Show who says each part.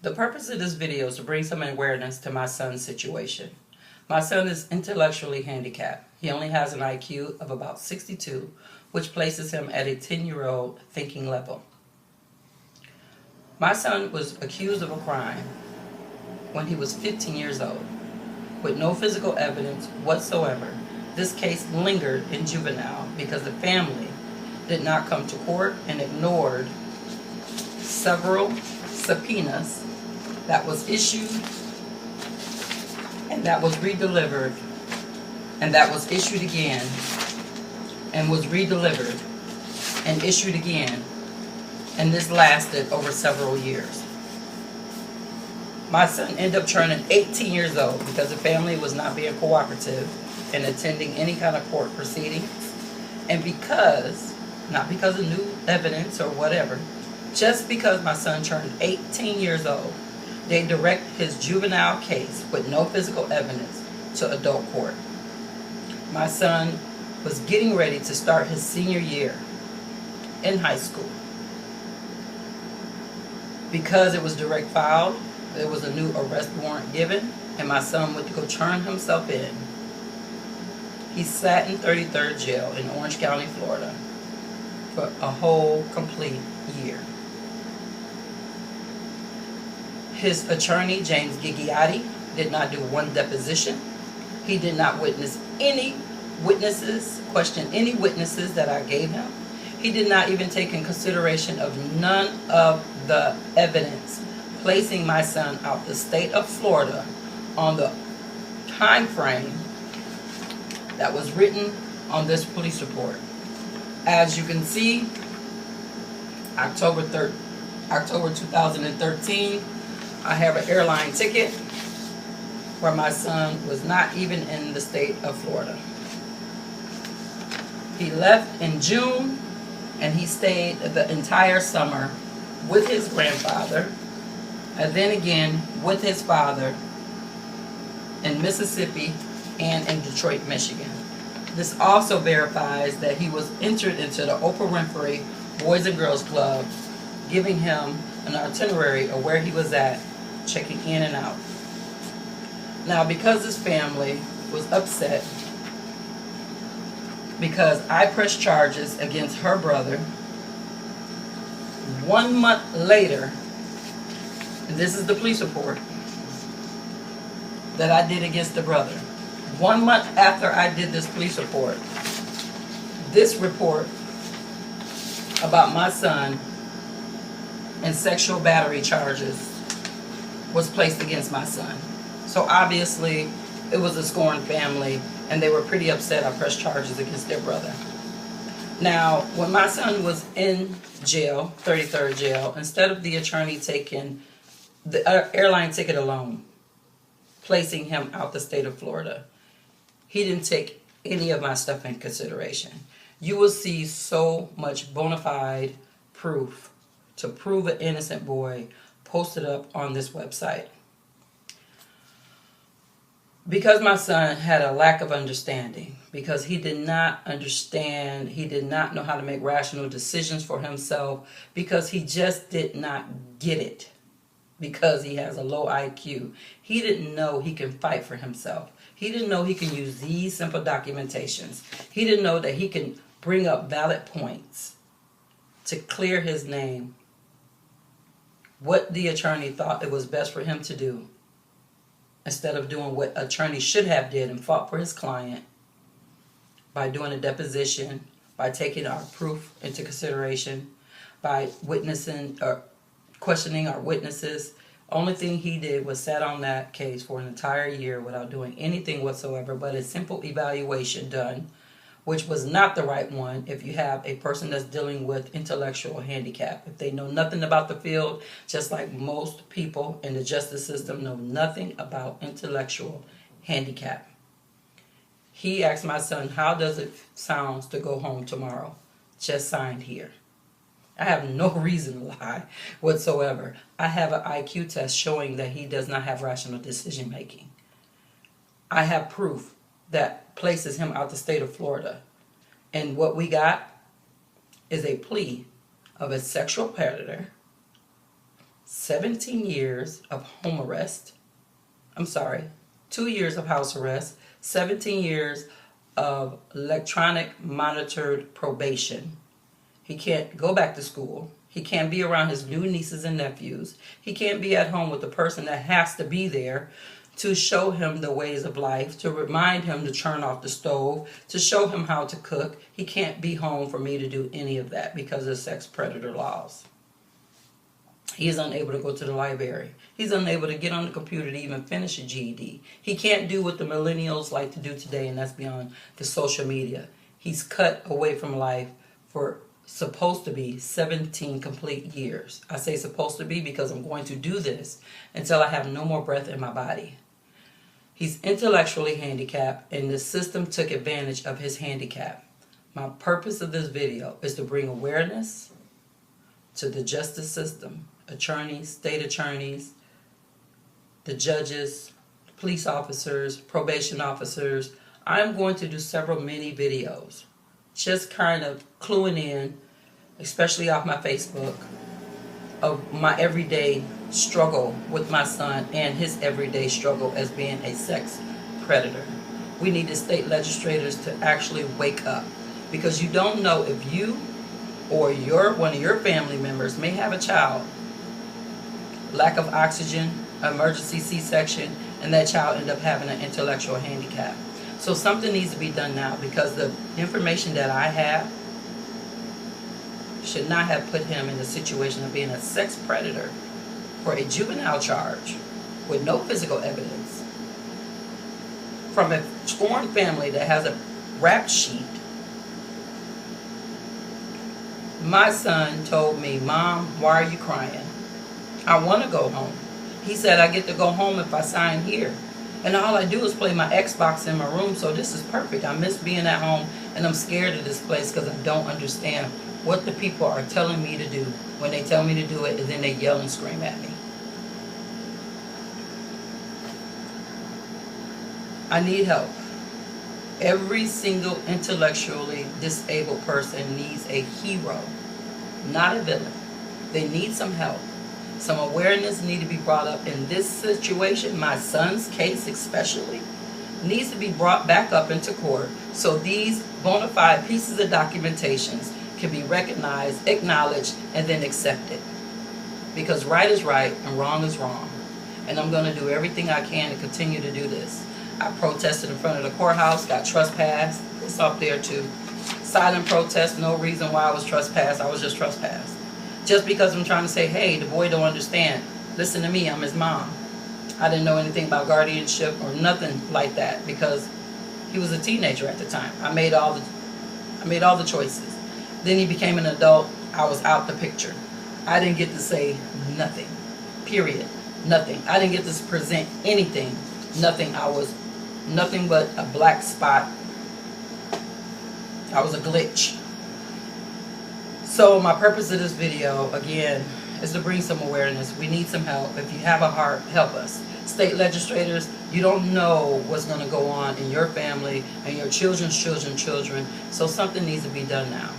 Speaker 1: The purpose of this video is to bring some awareness to my son's situation. My son is intellectually handicapped. He only has an IQ of about 62, which places him at a 10-year-old thinking level. My son was accused of a crime when he was 15 years old. With no physical evidence whatsoever, this case lingered in juvenile because the family did not come to court and ignored several subpoenas that was issued and that was redelivered and that was issued again and was redelivered and issued again, and this lasted over several years. My son ended up turning 18 years old because the family was not being cooperative in attending any kind of court proceedings, and not because of new evidence or whatever, just because my son turned 18 years old, they direct his juvenile case with no physical evidence to adult court. My son was getting ready to start his senior year in high school. Because it was direct filed, there was a new arrest warrant given, and my son went to go turn himself in. He sat in 33rd jail in Orange County, Florida for a whole complete year. His attorney, James Gigliotti, did not do one deposition. He did not question any witnesses that I gave him. He did not even take in consideration of none of the evidence placing my son out the state of Florida on the time frame that was written on this police report. As you can see, October 2013, I have an airline ticket where my son was not even in the state of Florida. He left in June, and he stayed the entire summer with his grandfather, and then again with his father in Mississippi and in Detroit, Michigan. This also verifies that he was entered into the Oprah Winfrey Boys and Girls Club, giving him an itinerary of where he was at, checking in and out. Now, because his family was upset because I pressed charges against her brother, 1 month later, and this is the police report that I did against the brother. 1 month after I did this police report, this report about my son and sexual battery charges was placed against my son. So obviously it was a scorned family, and they were pretty upset I pressed charges against their brother. Now, when my son was in jail, 33rd jail, instead of the attorney taking the airline ticket alone, placing him out the state of Florida, he didn't take any of my stuff in consideration. You will see so much bona fide proof to prove an innocent boy posted up on this website. Because my son had a lack of understanding, because he did not understand, he did not know how to make rational decisions for himself, because he just did not get it, because he has a low IQ. He didn't know he can fight for himself. He didn't know he can use these simple documentations. He didn't know that he can bring up valid points to clear his name. What the attorney thought it was best for him to do, instead of doing what attorney should have did and fought for his client by doing a deposition, by taking our proof into consideration, by witnessing or questioning our witnesses. Only thing he did was sat on that case for an entire year without doing anything whatsoever but a simple evaluation done, which was not the right one if you have a person that's dealing with intellectual handicap. If they know nothing about the field, just like most people in the justice system know nothing about intellectual handicap. He asked my son, how does it sound to go home tomorrow? Just signed here. I have no reason to lie whatsoever. I have an IQ test showing that he does not have rational decision making. I have proof that places him out the state of Florida. And what we got is a plea of a sexual predator, 17 years of home arrest. I'm sorry, 2 years of house arrest, 17 years of electronic monitored probation. He can't go back to school. He can't be around his new nieces and nephews. He can't be at home with the person that has to be there to show him the ways of life, to remind him to turn off the stove, to show him how to cook. He can't be home for me to do any of that because of sex predator laws. He is unable to go to the library. He's unable to get on the computer to even finish a GED. He can't do what the millennials like to do today, and that's beyond the social media. He's cut away from life for supposed to be 17 complete years. I say supposed to be because I'm going to do this until I have no more breath in my body. He's intellectually handicapped, and the system took advantage of his handicap. My purpose of this video is to bring awareness to the justice system, attorneys, state attorneys, the judges, police officers, probation officers. I'm going to do several mini videos, just kind of cluing in, especially off my Facebook, of my everyday struggle with my son and his everyday struggle as being a sex predator. We need the state legislators to actually wake up, because you don't know if you or one of your family members may have a child, lack of oxygen, emergency C-section, and that child end up having an intellectual handicap. So something needs to be done now, because the information that I have should not have put him in the situation of being a sex predator for a juvenile charge with no physical evidence from a scorned family that has a rap sheet. My son told me, "Mom, why are you crying? I want to go home." He said, "I get to go home if I sign here. And all I do is play my Xbox in my room, so this is perfect. I miss being at home, and I'm scared of this place because I don't understand what the people are telling me to do when they tell me to do it, and then they yell and scream at me." I need help. Every single intellectually disabled person needs a hero, not a villain. They need some help. Some awareness need to be brought up in this situation. My son's case especially needs to be brought back up into court, so these bona fide pieces of documentations can be recognized, acknowledged, and then accepted. Because right is right and wrong is wrong. And I'm going to do everything I can to continue to do this. I protested in front of the courthouse, got trespassed. It's up there too. Silent protest, no reason why I was trespassed. I was just trespassed. Just because I'm trying to say, hey, the boy don't understand. Listen to me, I'm his mom. I didn't know anything about guardianship or nothing like that because he was a teenager at the time. I made all the choices. Then he became an adult. I was out the picture. I didn't get to say nothing. Period. Nothing. I didn't get to present anything. Nothing. I was nothing but a black spot. I was a glitch. So my purpose of this video, again, is to bring some awareness. We need some help. If you have a heart, help us. State legislators, you don't know what's going to go on in your family and your children's children. So something needs to be done now.